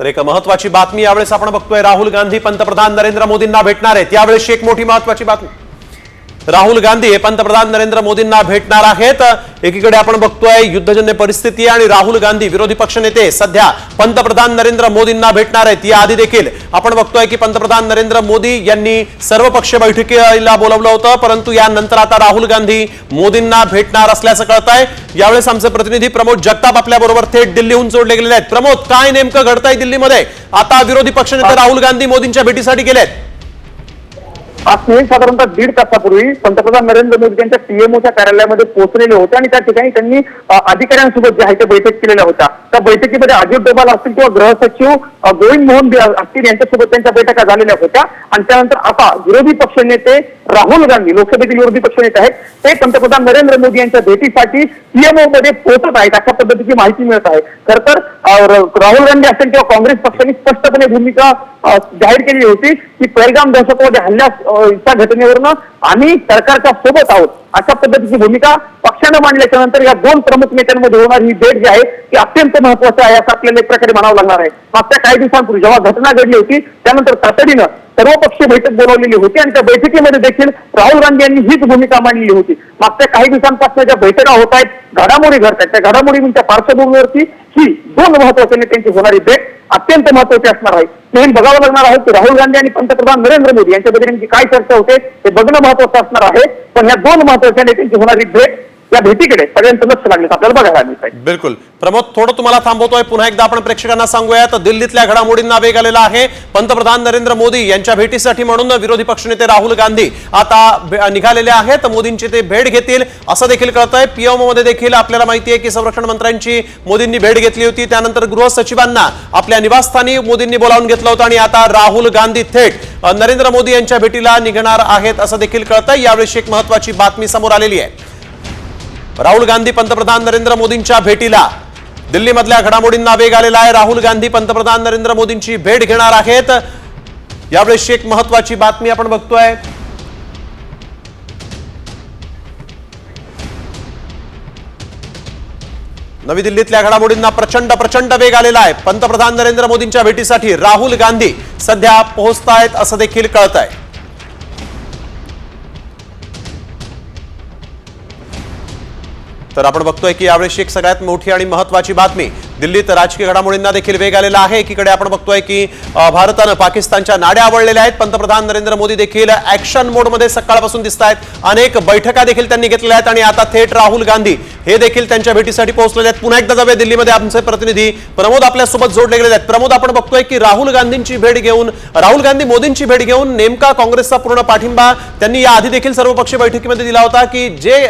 तर एक महत्त्वाची बातमी यावेळेस आपण बघतोय, राहुल गांधी पंतप्रधान नरेंद्र मोदींना भेटणार आहेत। यावेळेस एक मोठी महत्त्वाची बातमी, राहुल गांधी हे पंतप्रधान नरेंद्र मोदींना भेटणार आहेत। एकीकडे आपण बघतोय युद्धजन्य परिस्थिती आणि राहुल गांधी विरोधी पक्षनेते सध्या पंतप्रधान नरेंद्र मोदींना भेटणार आहेत। या आधी देखील आपण बघतोय की पंतप्रधान नरेंद्र मोदी यांनी सर्वपक्षीय बैठकीला बोलावलं होतं, परंतु यानंतर आता राहुल गांधी मोदींना भेटणार असल्याचं कळतंय। यावेळेस आमचे प्रतिनिधी प्रमोद जगताप आपल्या बरोबर थेट दिल्लीहून जोडले गेलेले आहेत। प्रमोद, काय नेमकं घडतंय दिल्लीमध्ये? आता विरोधी पक्षनेते राहुल गांधी मोदींच्या भेटीसाठी गेलेत। आज साधारणतः 1.5 तासापूर्वी पंतप्रधान नरेंद्र मोदी यांच्या पीएमओच्या कार्यालयामध्ये पोहोचलेले होते आणि त्या ठिकाणी त्यांनी अधिकाऱ्यांसोबत जे आहे ते बैठक केलेल्या होत्या। त्या बैठकीमध्ये अजित डोभाल असतील किंवा गृह सचिव गोविंद मोहन असतील यांच्यासोबत त्यांच्या बैठका झालेल्या होत्या। आणि त्यानंतर आता विरोधी पक्षनेते राहुल गांधी, लोकसभेतील विरोधी पक्षनेते आहेत, ते पंतप्रधान नरेंद्र मोदी यांच्या भेटीसाठी पीएमओ मध्ये पोहोचत आहेत, अशा पद्धतीची माहिती मिळत आहे। खर तर राहुल गांधी असेल किंवा काँग्रेस पक्षाने स्पष्टपणे भूमिका जाहीर केली होती की पहलगाम दहशतवादी हल्ल्याच्या घटनेवरनं आम्ही सरकारच्या सोबत आहोत, अशा पद्धतीची भूमिका पक्षाने मांडल्याच्या नंतर या दोन प्रमुख नेत्यांमध्ये होणारी ही भेट जी आहे ती अत्यंत महत्वाची आहे असं आपल्याला एक प्रकारे म्हणावं लागणार आहे। मागच्या काही दिवसांपूर्वी जेव्हा घटना घडली होती त्यानंतर तातडीनं सर्वपक्षीय बैठक बोलावलेली होती आणि त्या बैठकीमध्ये देखील राहुल गांधी यांनी हीच भूमिका मांडलेली होती। मागच्या काही दिवसांपासून ज्या बैठका होत आहेत, घडामोडी घडत आहेत, त्या घडामोडींच्या पार्श्वभूमीवरती ही दोन महत्वाच्या नेत्यांची होणारी भेट अत्यंत महत्वाची असणार आहे। हे बघावं लागणार आहे की राहुल गांधी आणि पंतप्रधान नरेंद्र मोदी यांच्यामध्ये नेमकी काय चर्चा होते हे बघणं महत्वाचं असणार आहे। पण या दोन महत्वाच्या नेत्यांची होणारी भेट, या भेटीकडे सगळ्यांचं लक्ष लागलं आपल्याला बघायला मिळत। बिलकुल प्रमोद, थोडं तुम्हाला थांबवतोय, पुन्हा एकदा आपण प्रेक्षकांना सांगूया तर दिल्लीतल्या घडामोडींना वेग आलेला आहे। पंतप्रधान नरेंद्र मोदी यांच्या भेटीसाठी म्हणून विरोधी पक्षनेते राहुल गांधी आता निघालेले आहेत, मोदींची ते भेट घेतील असं देखील कळतंय। पीएमओ मध्ये देखील आपल्याला माहिती आहे की संरक्षण मंत्र्यांची मोदींनी भेट घेतली होती, त्यानंतर गृह सचिवांना आपल्या निवासस्थानी मोदींनी बोलावून घेतलं होतं आणि आता राहुल गांधी थेट नरेंद्र मोदी यांच्या भेटीला निघणार आहेत असं देखील कळतंय। यावेळी एक महत्वाची बातमी समोर आलेली आहे, राहुल गांधी पंतप्रधान नरेंद्र मोदींच्या भेटीला दिल्लीमधल्या घडामोडींना वेग आलेला आहे। राहुल गांधी पंतप्रधान नरेंद्र मोदींची भेट घेणार आहेत। यावेळी एक महत्वाची बातमी आपण बघतोय, नवी दिल्लीतल्या घडामोडींना प्रचंड वेग आलेला आहे। पंतप्रधान नरेंद्र मोदींच्या भेटीसाठी राहुल गांधी सध्या पोहोचतायत असं देखील कळतंय। तर आपण बघतोय की यावेळी एक सगळ्यात मोठी आणि महत्वाची बातमी, दिल्लीत राजकीय घडामोडींना देखील वेग आलेला आहे। एकीकडे आपण बघतोय की भारतानं पाकिस्तानच्या नाड्या आवळलेल्या आहेत। पंतप्रधान नरेंद्र मोदी देखील ऍक्शन मोडमध्ये सकाळपासून दिसत आहेत, अनेक बैठका देखील त्यांनी घेतलेल्या आहेत आणि आता थेट राहुल गांधी हे देखील त्यांच्या भेटीसाठी पोहोचलेले आहेत। पुन्हा एकदा जाऊया दिल्लीमध्ये, आमचे प्रतिनिधी प्रमोद आपल्यासोबत जोडले गेलेले आहेत। प्रमोद, आपण बघतोय की राहुल गांधी मोदींची भेट घेऊन नेमका काँग्रेसचा पूर्ण पाठिंबा त्यांनी या आधी देखील सर्वपक्षीय बैठकीमध्ये दिला होता की जे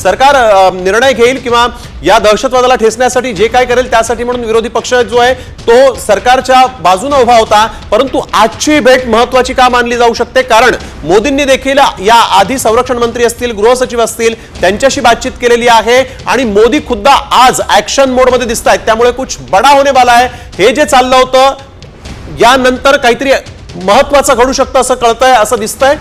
सरकार निर्णय घेईल किंवा या दहशतवादाला ठेचण्यासाठी जे काय करेल त्यासाठी म्हणून विरोधी पक्ष जो आहे तो सरकारच्या बाजूने उभा होता। परंतु आजची भेट महत्वाची का मानली जाऊ शकते? कारण मोदींनी देखील या आधी संरक्षण मंत्री असतील, गृह सचिव असतील, त्यांच्याशी बातचीत केलेली आहे आणि मोदी खुद्द आज ऍक्शन मोडमध्ये दिसत आहेत, त्यामुळे कुछ बडा होने वाला आहे। हे जे चाललं होतं यानंतर काहीतरी महत्वाचं घडू शकतं असं कळतंय, असं दिसतंय।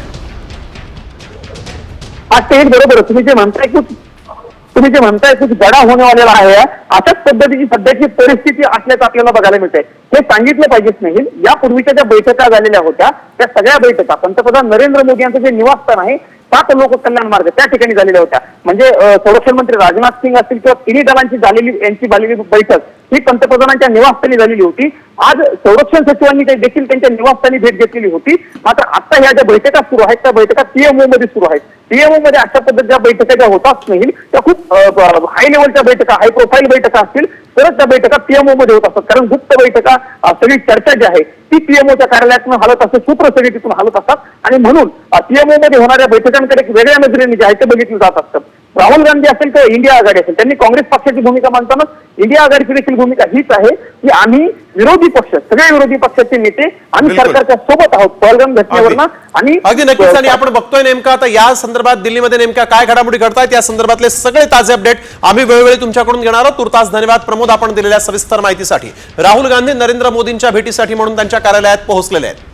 ते बरोबर, तुम्ही जे म्हणताय कुछ बडा होने वालेला आहे, अशाच पद्धतीची सध्याची परिस्थिती असल्याचं आपल्याला बघायला मिळतंय। हे सांगितलं पाहिजेच नाही, यापूर्वीच्या ज्या बैठका झालेल्या होत्या त्या सगळ्या बैठका पंतप्रधान नरेंद्र मोदी यांचं जे निवासस्थान आहे 7 लोक कल्याण मार्ग त्या ठिकाणी झालेल्या होत्या। म्हणजे संरक्षण मंत्री राजनाथ सिंग असतील किंवा तिन्ही दलांची झालेली बैठक ही पंतप्रधानांच्या निवासस्थानी झालेली होती। आज संरक्षण सचिवांनी देखील त्यांच्या निवासस्थानी भेट घेतलेली होती। मात्र आता ह्या ज्या बैठका सुरू आहेत त्या बैठका पीएमओ मध्ये सुरू आहेत। पीएमओ मध्ये अशा पद्धतीच्या बैठका ज्या होतात नाही त्या खूप हाय लेवलच्या बैठका, हाय प्रोफाईल बैठका असतील तरच त्या बैठका पीएमओ मध्ये होत असतात। कारण गुप्त बैठका, सगळी चर्चा जी आहे ती पीएमओच्या कार्यालयातून हलत असते, सूत्र सगळी तिथून हलत असतात आणि म्हणून पीएमओ मध्ये होणाऱ्या बैठकांकडे वेगळ्या नजरेने जे आहे ते बघितलं जात असतं। राहुल गांधी असेल किंवा इंडिया आघाडी असेल, त्यांनी काँग्रेस पक्षाची भूमिका मांडताना इंडिया आघाडीची देखील भूमिका हीच आहे की आम्ही विरोधी पक्ष, सगळे विरोधी पक्षाचे नेते आम्ही सरकारच्या सोबत आहोत पहलगाम घटनेवरनं। आणि अगदी नक्कीच, आणि आपण बघतोय नेमका आता या संदर्भात दिल्लीमध्ये नेमक्या काय घडामोडी घडतायत या संदर्भातले सगळे ताजे अपडेट आम्ही वेळोवेळी तुमच्याकडून घेणार आहोत। तुर्तास धन्यवाद प्रमोद, आपण दिलेल्या सविस्तर माहितीसाठी। राहुल गांधी नरेंद्र मोदींच्या भेटीसाठी म्हणून त्यांच्या कार्यालयात पोहोचलेले आहेत।